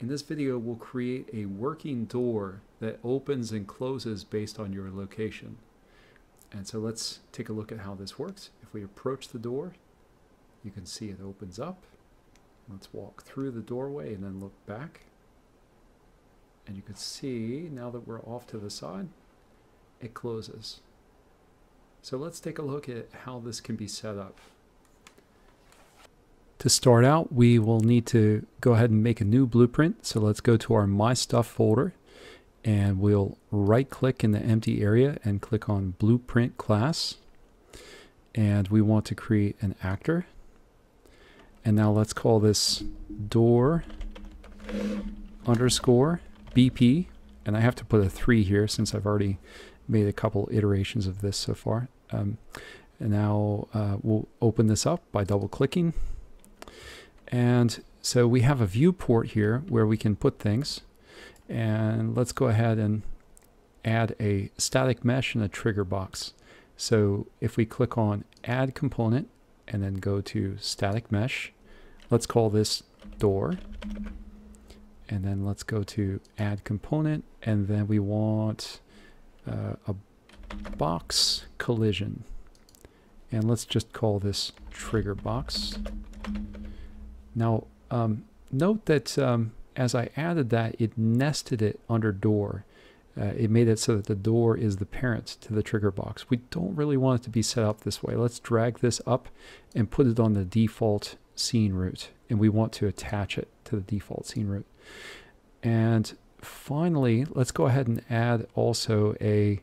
In this video, we'll create a working door that opens and closes based on your location. And so let's take a look at how this works. If we approach the door, you can see it opens up. Let's walk through the doorway and then look back. And you can see, now that we're off to the side, it closes. So let's take a look at how this can be set up. To start out, we will need to go ahead and make a new blueprint. So let's go to our My Stuff folder, and we'll right-click in the empty area and click on Blueprint Class. And we want to create an actor. And now let's call this door underscore BP. And I have to put a 3 here since I've already made a couple iterations of this so far. And now we'll open this up by double-clicking. And so we have a viewport here where we can put things. And let's go ahead and add a static mesh and a trigger box. So if we click on Add Component and then go to Static Mesh, let's call this Door. And then let's go to Add Component, and then we want a box collision. And let's just call this Trigger Box. Now, note that as I added that, it nested it under door. It made it so that the door is the parent to the trigger box. We don't really want it to be set up this way. Let's drag this up and put it on the default scene root. And we want to attach it to the default scene root. And finally, let's go ahead and add also a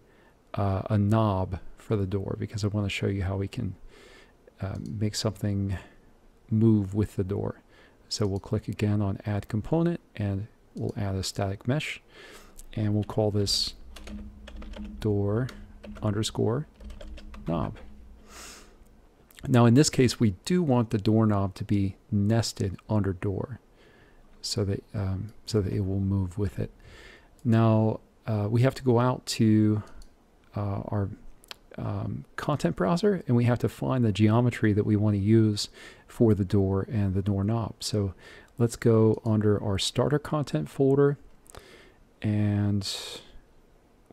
knob for the door, because I want to show you how we can make something move with the door. So we'll click again on Add Component, and we'll add a static mesh, and we'll call this door underscore knob. Now in this case, we do want the doorknob to be nested under door, so that it will move with it. Now we have to go out to our content browser, and we have to find the geometry that we want to use for the door and the doorknob. So let's go under our starter content folder, and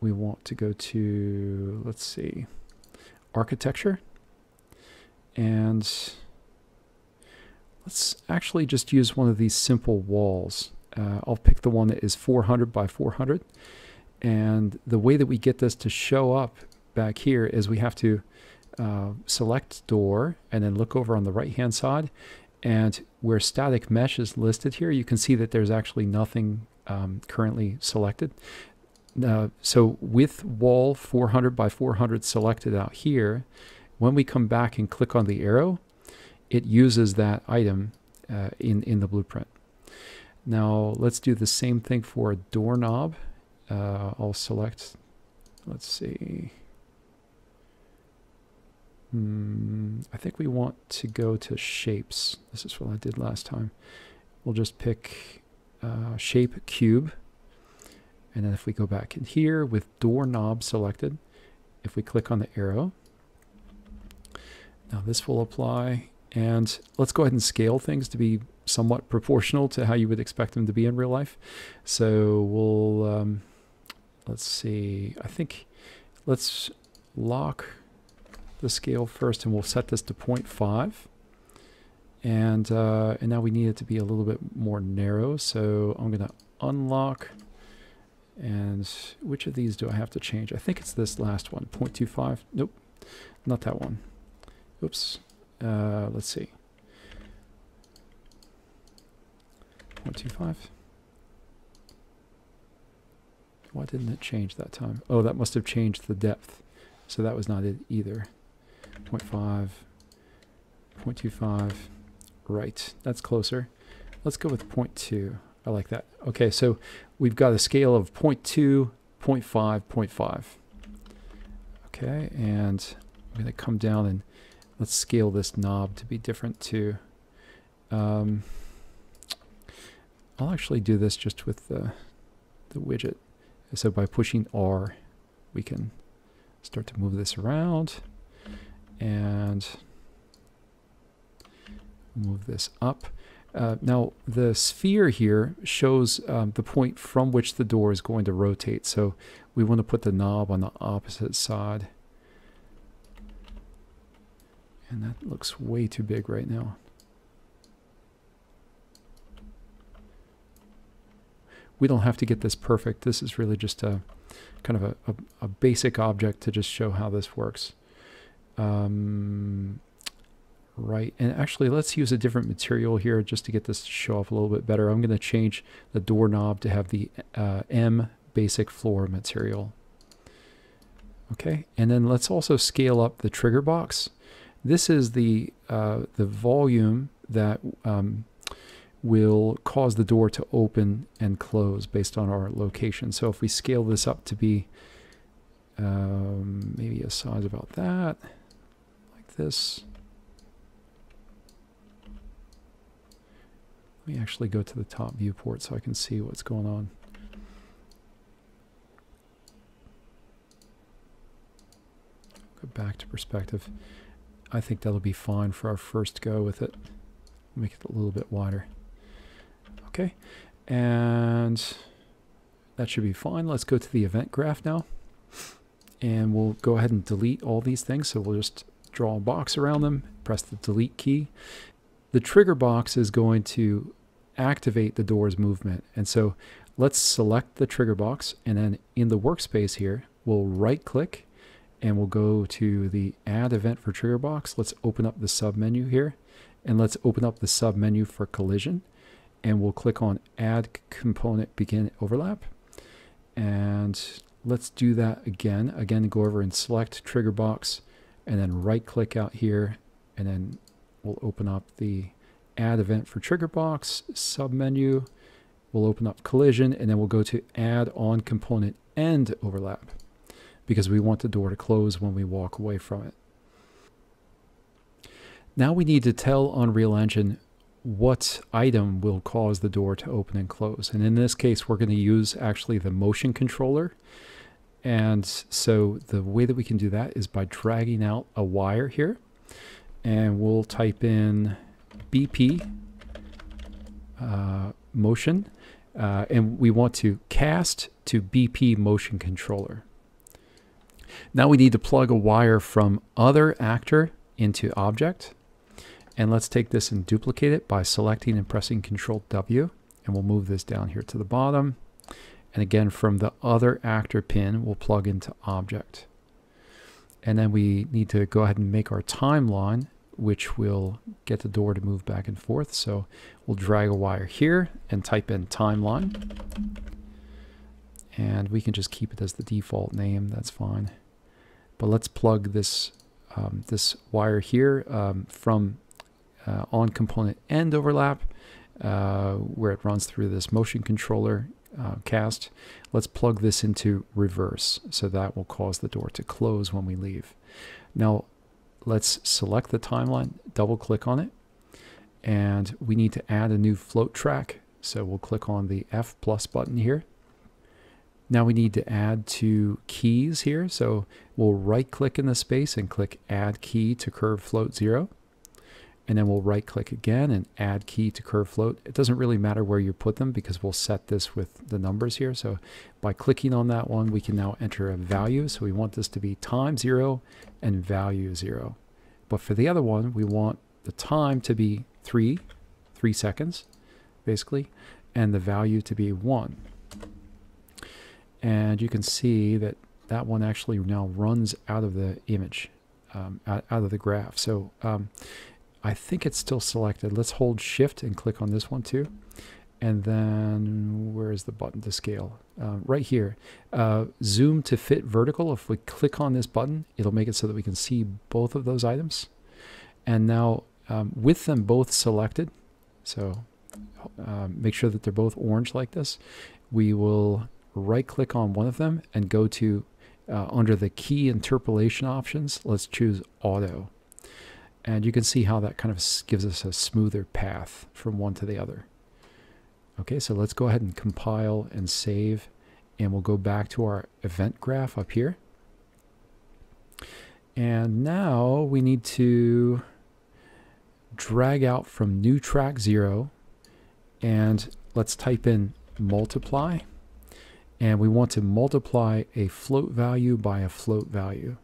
we want to go to, let's see, architecture, and let's actually just use one of these simple walls. I'll pick the one that is 400 by 400, and the way that we get this to show up back here is we have to select door and then look over on the right hand side, and where static mesh is listed here, you can see that there's actually nothing currently selected. So with wall 400 by 400 selected out here, when we come back and click on the arrow, it uses that item in the blueprint. Now let's do the same thing for a doorknob. I'll select, let's see, I think we want to go to shapes. This is what I did last time. We'll just pick shape cube. And then if we go back in here with doorknob selected, if we click on the arrow, now this will apply. And let's go ahead and scale things to be somewhat proportional to how you would expect them to be in real life. So we'll, let's see, I think let's lock the scale first, and we'll set this to 0.5, and now we need it to be a little bit more narrow, so I'm going to unlock. And which of these do I have to change? I think it's this last one, 0.25. Nope, not that one. Oops. Let's see, 0.25. Why didn't it change that time? Oh, that must have changed the depth, so that was not it either. 0.5, 0.25, right, that's closer. Let's go with 0.2. I like that. Okay, so we've got a scale of 0.2, 0.5, 0.5. Okay, and I'm going to come down and let's scale this knob to be different too. I'll actually do this just with the widget. So by pushing R, we can start to move this around and move this up. Now the sphere here shows the point from which the door is going to rotate. So we want to put the knob on the opposite side. And that looks way too big right now. We don't have to get this perfect. This is really just a kind of a basic object to just show how this works. Right, and actually let's use a different material here just to get this to show up a little bit better. I'm going to change the doorknob to have the M basic floor material. Okay, and then let's also scale up the trigger box. This is the volume that will cause the door to open and close based on our location. So if we scale this up to be maybe a size about that, like this. Let me actually go to the top viewport so I can see what's going on. Go back to perspective. I think that'll be fine for our first go with it. Make it a little bit wider. Okay, and that should be fine. Let's go to the event graph now. And we'll go ahead and delete all these things. So we'll just draw a box around them, press the delete key. The trigger box is going to activate the door's movement. And so let's select the trigger box, and then in the workspace here, we'll right click and we'll go to the add event for trigger box. Let's open up the sub menu here, and let's open up the sub menu for collision, and we'll click on add component begin overlap. And let's do that again. Again, go over and select trigger box, and then right click out here, and then we'll open up the add event for trigger box submenu. We'll open up collision, and then we'll go to add on component end overlap because we want the door to close when we walk away from it. Now we need to tell Unreal Engine what item will cause the door to open and close. And in this case, we're going to use actually the motion controller. And so the way that we can do that is by dragging out a wire here. And we'll type in BP motion, and we want to cast to BP motion controller. Now we need to plug a wire from other actor into object, and let's take this and duplicate it by selecting and pressing Ctrl W, and we'll move this down here to the bottom. And again, from the other actor pin, we'll plug into object. And then we need to go ahead and make our timeline, which will get the door to move back and forth. So we'll drag a wire here and type in timeline. And we can just keep it as the default name, that's fine. But let's plug this, this wire here from on component end overlap, where it runs through this motion controller cast. Let's plug this into reverse, so that will cause the door to close when we leave. Now let's select the timeline, double click on it, and we need to add a new float track. So we'll click on the F+ button here. Now we need to add two keys here. So we'll right click in the space and click add key to curve float 0. And then we'll right click again and add key to curve float. It doesn't really matter where you put them because we'll set this with the numbers here. So by clicking on that one, we can now enter a value. So we want this to be time 0 and value 0. But for the other one, we want the time to be 3 seconds, basically, and the value to be 1. And you can see that that one actually now runs out of the image, out of the graph. So I think it's still selected. Let's hold shift and click on this one too. And then where is the button to scale? Right here. Zoom to fit vertical. If we click on this button, it'll make it so that we can see both of those items. And now with them both selected, so make sure that they're both orange like this, we will right click on one of them and go to under the key interpolation options, let's choose auto. And you can see how that kind of gives us a smoother path from one to the other. Okay, so let's go ahead and compile and save, and we'll go back to our event graph up here. And now we need to drag out from new track 0 And let's type in multiply. And we want to multiply a float value by a float value.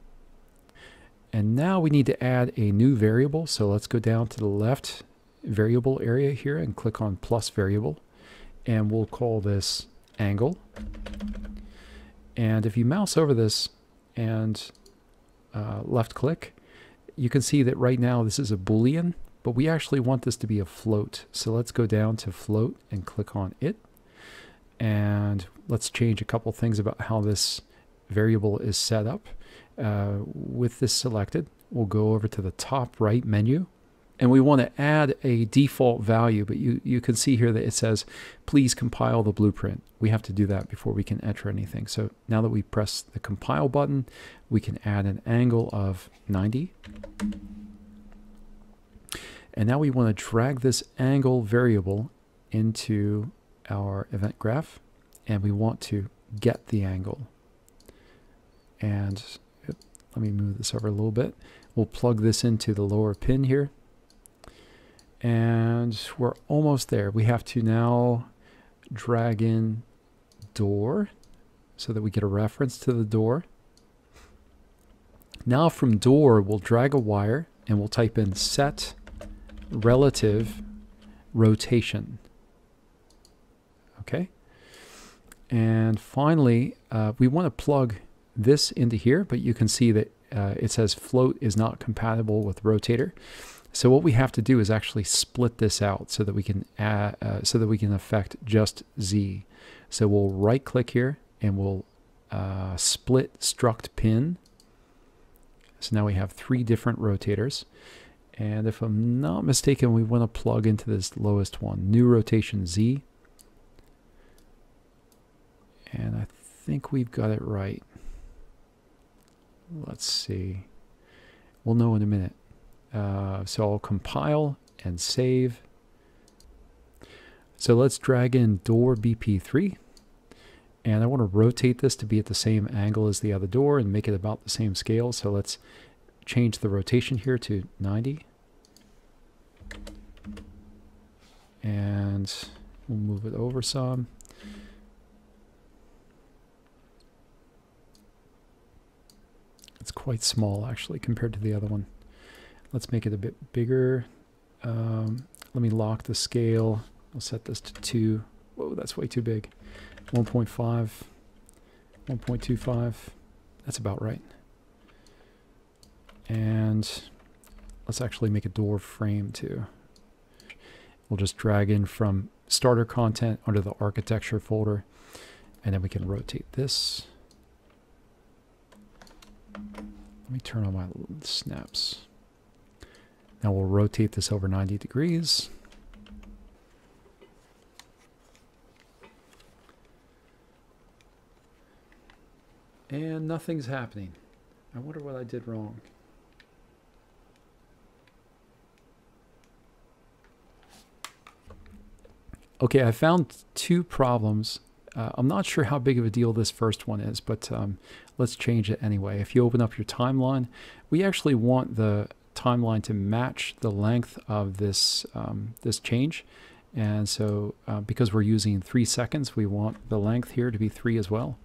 And now we need to add a new variable. So let's go down to the left variable area here and click on plus variable. And we'll call this angle. And if you mouse over this and left click, you can see that right now this is a Boolean, but we actually want this to be a float. So let's go down to float and click on it. And let's change a couple things about how this variable is set up. With this selected, we'll go over to the top right menu, and we want to add a default value, but you can see here that it says, please compile the blueprint. We have to do that before we can enter anything. So now that we press the compile button, we can add an angle of 90. And now we want to drag this angle variable into our event graph, and we want to get the angle. And let me move this over a little bit. We'll plug this into the lower pin here. And we're almost there. We have to now drag in door so that we get a reference to the door. Now from door, we'll drag a wire and we'll type in set relative rotation. Okay. And finally, we want to plug this into here, but you can see that it says float is not compatible with rotator. So what we have to do is actually split this out so that we can add, affect just Z. So we'll right click here and we'll split struct pin. So now we have 3 different rotators. And if I'm not mistaken, we want to plug into this lowest one, new rotation Z. And I think we've got it right. Let's see. We'll know in a minute. So I'll compile and save. So let's drag in door BP3. And I want to rotate this to be at the same angle as the other door and make it about the same scale. So let's change the rotation here to 90. And we'll move it over some. It's quite small actually compared to the other one. Let's make it a bit bigger. Let me lock the scale. I'll set this to 2. Whoa, that's way too big. 1.5, 1.25. That's about right. And let's actually make a door frame too. We'll just drag in from starter content under the architecture folder, and then we can rotate this. Let me turn on my snaps. Now we'll rotate this over 90 degrees. And nothing's happening. I wonder what I did wrong. Okay, I found 2 problems. I'm not sure how big of a deal this first one is, but let's change it anyway. If you open up your timeline, we actually want the timeline to match the length of this this change. And so because we're using 3 seconds, we want the length here to be 3 as well.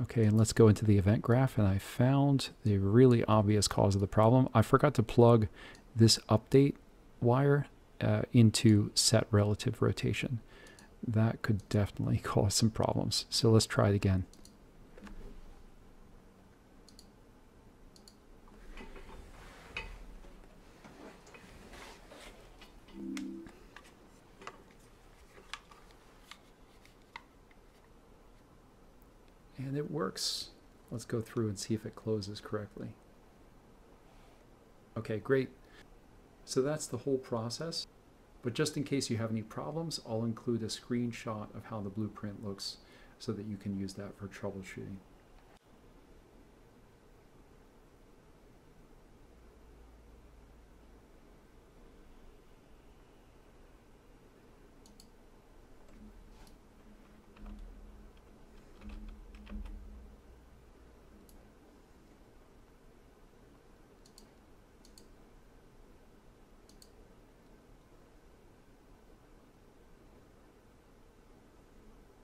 Okay, and let's go into the event graph, and I found the really obvious cause of the problem. I forgot to plug this update wire into set relative rotation. That could definitely cause some problems. So let's try it again. And it works. Let's go through and see if it closes correctly. Okay, great. So that's the whole process. But just in case you have any problems, I'll include a screenshot of how the blueprint looks so that you can use that for troubleshooting.